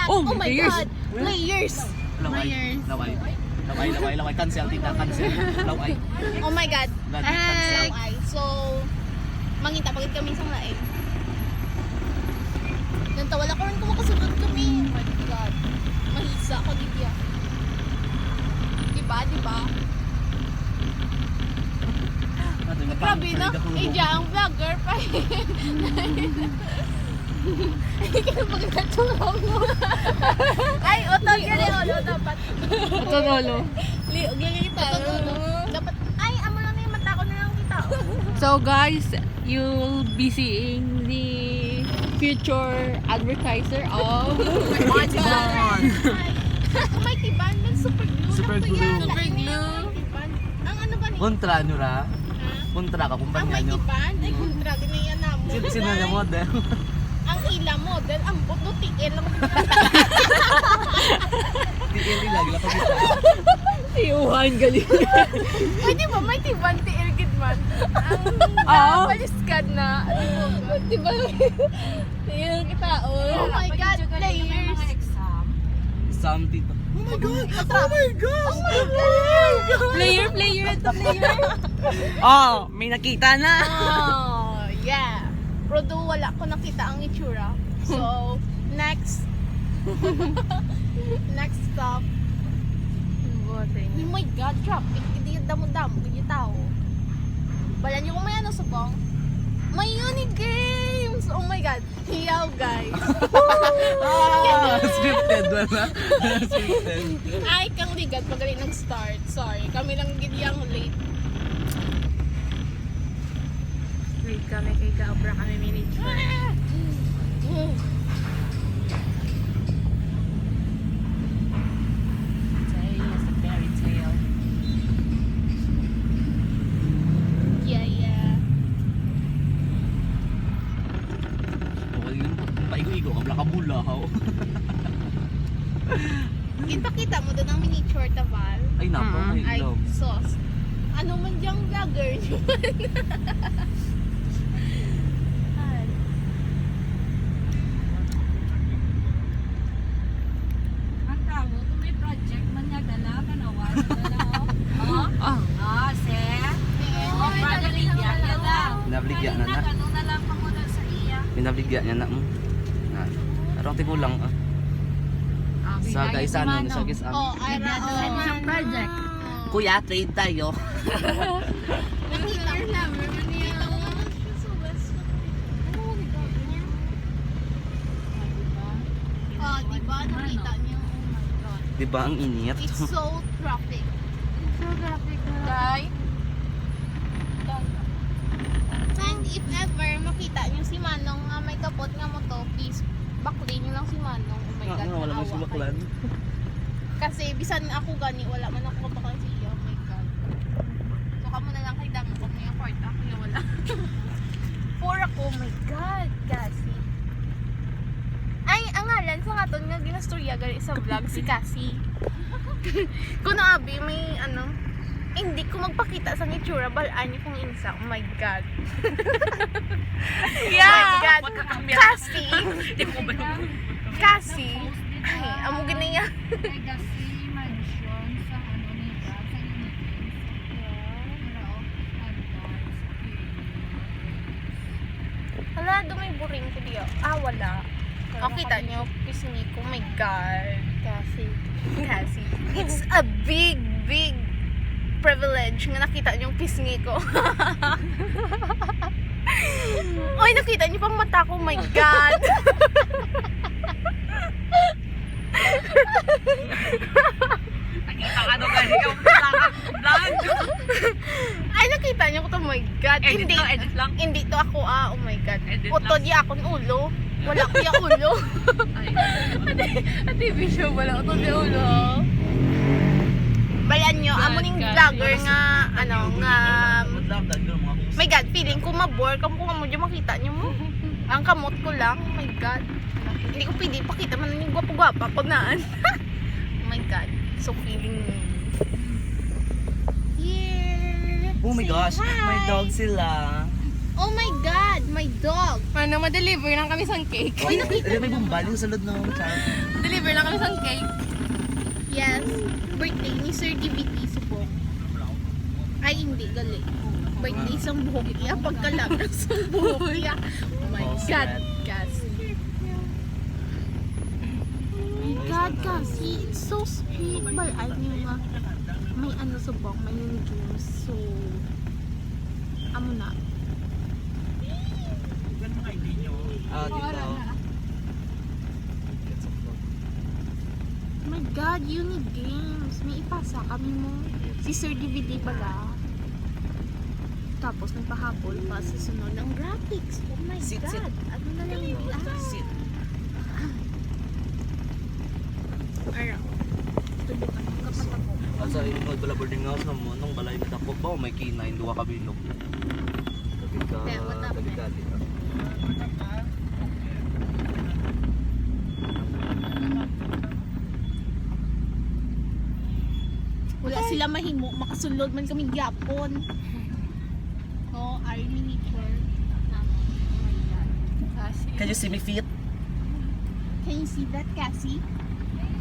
Oh, Oh my layers. God! Layers! Laway. Laway. Laway, laway, laway. Cancel, tita. Cancel. Laway. Oh my God! Lagi, cancel. Laway. So, manginta pagod kami sa laing. Nantawala ko rin kung makasunod kami. Oh my God. Mahisa ako, Divya. Diba? Grabe na. Ija ang vlogger pa eh. Ay, kaya magkatulong mo. Ay, otol yan eh. Olo, dapat. Otololo. Gilita. Dapat, ay, amo lang na yung mata ko na lang kita. So guys, you'll be seeing the future advertiser of Mighty Bond. Mighty Band, super glue. Super glue. Super glue. Ang ano ba ni? Kontra nyo ra. Kontra ka, Ang kumpanya Mighty nyo. Band, ay kontra na yan na mo. Sino na model? Ang ila model, ang buto tiil lang. Tiili lagi lang pagkita. Iuhan galing. Pwede ba Mighty Band tiil gid man? Oo. Ang paliskad na. Diba? Tiil kita. Oh my God, layers. Something. Oh my God! Oh my God! Oh my God! Player. Oh, may nakita na. Oh, yeah. Pero do wala ko nakita ang itsura. So, next. Next stop. Oh my God, traffic. Hindi yung damo-damo. Hindi yung tao. Bala niyo kung may ano subong. May Unigames! Oh my God. Hiyaw, guys. Scripted wala. Scripted. Ay, kang ligat pagaling nag-start. Sorry. Kami lang gidiyang late. Wait kami kay Kabra kami miniature. Yeah. Paigo-igo ka, blakabulahaw. Ipakita mo doon ang miniature taval. Ay nako, ay Ay, ilog. sos. Ano man diyang vlogger niyo? Ang tao, kung may project man niya, dala ka na was. Se? Oh, project niya na. Pinabligya na na. Ganun na lang pamuda sa iya. Pinabligya niya na mo. Arong tigulang ah. Sa guys ano, sa guys Oh, ay Sa project. Kuya, trade tayo. Nakita ko na. Oh, diba? Nakita niyo? Oh my God. Di ba ang init? It's so traffic. Guys. And if ever makita niyo si Manong nga may kapot nga mo to, please baklin niyo lang si Manong. Oh my God, Wala mo naawa sumaklan. kayo. Kasi bisan ako gani, wala man ako kapaklan sa iyo. Oh my God. So kamo na lang kay Damo kung may afford ako na wala. Poor ako, oh my God, kasi. Ay, ang ngalan sa katon nga ginastorya gali sa vlog si Cassie. Kung naabi may ano, hindi ko magpakita sa itsura, balaan niyo kung insa. Oh my God. Yeah! Oh my God. Cassie! Cassie! Ay, amo ginaya. Legacy Mansion sa ano nila, sa United. Pero, Wala, dumay buring ko diyo. Wala. O, kita niyo, pisngi ko. Oh my God. Cassie. It's a big privilege nga nakita niyo yung pisngi ko. Oy, nakita niyo pang mata ko. Oh my God. Nakita ka doon kasi ikaw vlog. Ay, nakita niyo ko to. Oh my God. Edit lang. Hindi to ako. Oh my God. Edit Utod ya akong ulo. Wala ko ya ulo. Ate, vision wala utod ya ulo. Bayan nyo, amo ning vlogger nga, ano, nga, my God, feeling ko mabore, kamo kung amo dyan makita nyo mo. Ang kamot ko lang, oh my God. Hindi ko pwede pakita man yung gwapo-gwapa pag naan. Oh my God, so feeling, Oh my gosh, may dog sila. Oh my God, my dog. Ano, ma-deliver lang kami sang cake. Uy, nakita May bumbali sa loob ng child. Deliver lang kami sang cake. Yes, birthday ni Sir DBT Subong. Ay, hindi, gali. Birthday sa buhok niya, pagkalam ng sa buhok niya. Oh my Oh, God, sad. Cassie. My God, Cassie, it's so sweet. Balay niyo nga. May ano subong, may uniform. So, amo na. Dito. My God, Uni Games. May ipasa kami mo. Si Sir DVD pala. Tapos nagpahabol pa sa sunod ng graphics. Oh my Sit, God. sit. Ano na lang yung Sit. Araw. Tulukan ang kapat ako. Asa yung bala boarding house na mo, nung balay na dako ba, may kinain, duwa kabilog. Kaya, what up, Wala sila mahimo. Makasulod man kami gyapon. Oh, our miniature. Oh my God. Can you see me feet? Can you see that, Cassie?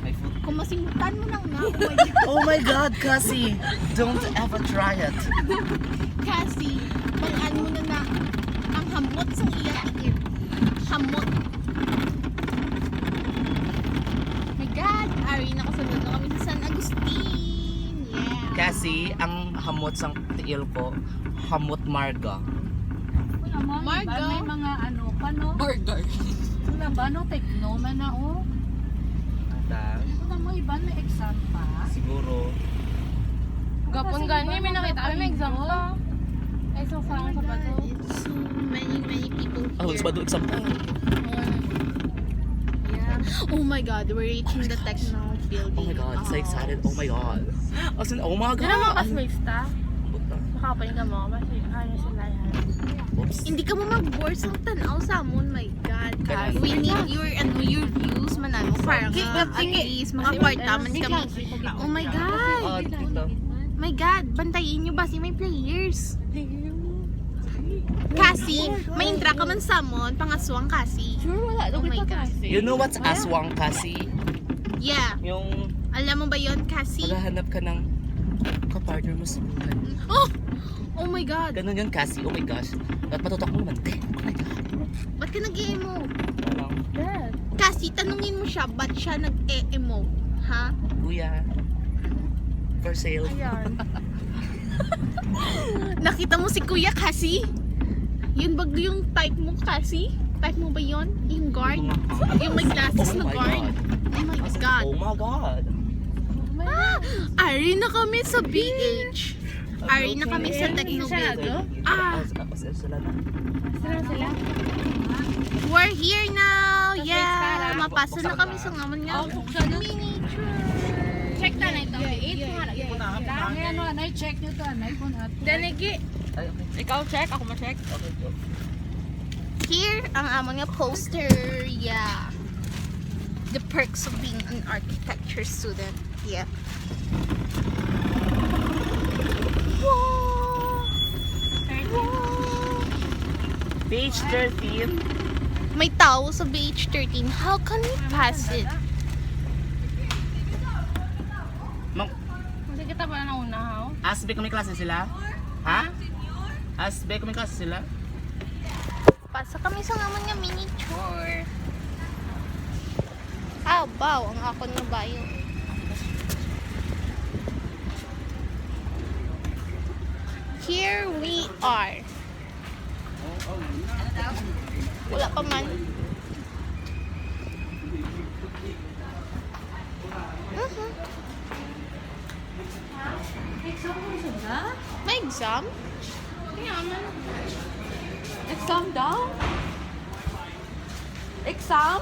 My foot. Kung masimutan mo nang nga. Oh my God. Oh my God, Cassie! Don't ever try it. Cassie, mag-ano mo na ang hamot sa iya. Hamot. My God, Ari, nakasunod na kami sa San Agustin. Yeah. Cassie, ang hamot sang tiil ko, hamot marga. Wala mo, Margo. iba, may mga ano pa no? Burger. Wala ba no? Tekno man na oh. Wala mo, iba may exam pa. Siguro. Gapon gani, may nakita kami, may exam pa. Ay, so Oh saan my sa ba to? God, it's so many people Oh, here. sa bado exam pa. Yeah. Oh my God, we're reaching the techno building. Oh my God, so excited. Oh my God. As in, oh my God. Ano mga classmates ta? Buta. Makapaling ka mo, kasi ano sila yan. Oops. Hindi ka mo mag-board sa tanaw sa amon, my God. Kaya- We need your views manano para nga at least makapartaman kami. Oh my God. Dito. My God, bantayin nyo ba si may players? Cassie, may intra ka man sa amon, pangaswang Cassie. Sure, wala. Oh my God. You know what's aswang, Cassie? Yeah, Yung alam mo ba yon Cassie? maghahanap ka ng kapartner mo sa buhay. Oh! Oh my God. Ganun yun, Cassie. Oh my gosh. At matutok mo naman. Oh my God. Ba't ka nag-emo? Parang, Cassie, tanungin mo siya, ba't siya nag-emo? Ha? kuya. For sale. Ayan. Nakita mo si Kuya Cassie? Yun ba yung type mo, Cassie? Type mo ba yun? Yung guard? Yung may glasses na Oh my guard? God. Oh my God. Oh my God. Ah, ari na kami sa BH. Ari na kami sa Techno Building. Ah, Sila na. Sila. we're here now. Yeah. Tara. Mapasa na kami sa ngaman nga. Miniature. Check na na ito. 8 nga na. May ano, anay, check nyo to, anay, kung ato. Danigi. Ay, okay. Ikaw check, ako ma-check. Okay, go. Here ang among nga poster. Yeah. The perks of being an architecture student. Yeah. Wow. Page 13. May tao sa BH13. How can we pass it? Hindi kita pa na una, ha? Asbe kami klase sila? Ha? Asbe kami klase sila? Pasa kami sa naman nga miniature. Ah, wow. Ang akon nga bayo. Here we are. Wala pa man. May exam? Exam daw? Exam?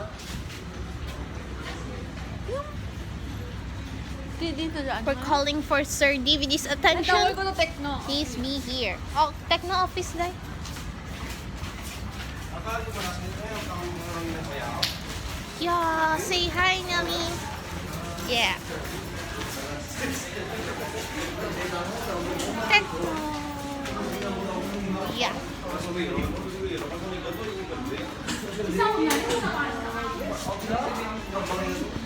Dito dyan. We're calling for Sir DVD's Natawag attention. ko na Tekno. Please be here. Oh, Techno office day. Yeah, say hi, Nami. Yeah. Techno. Yeah. Isa una, ito sa kanya.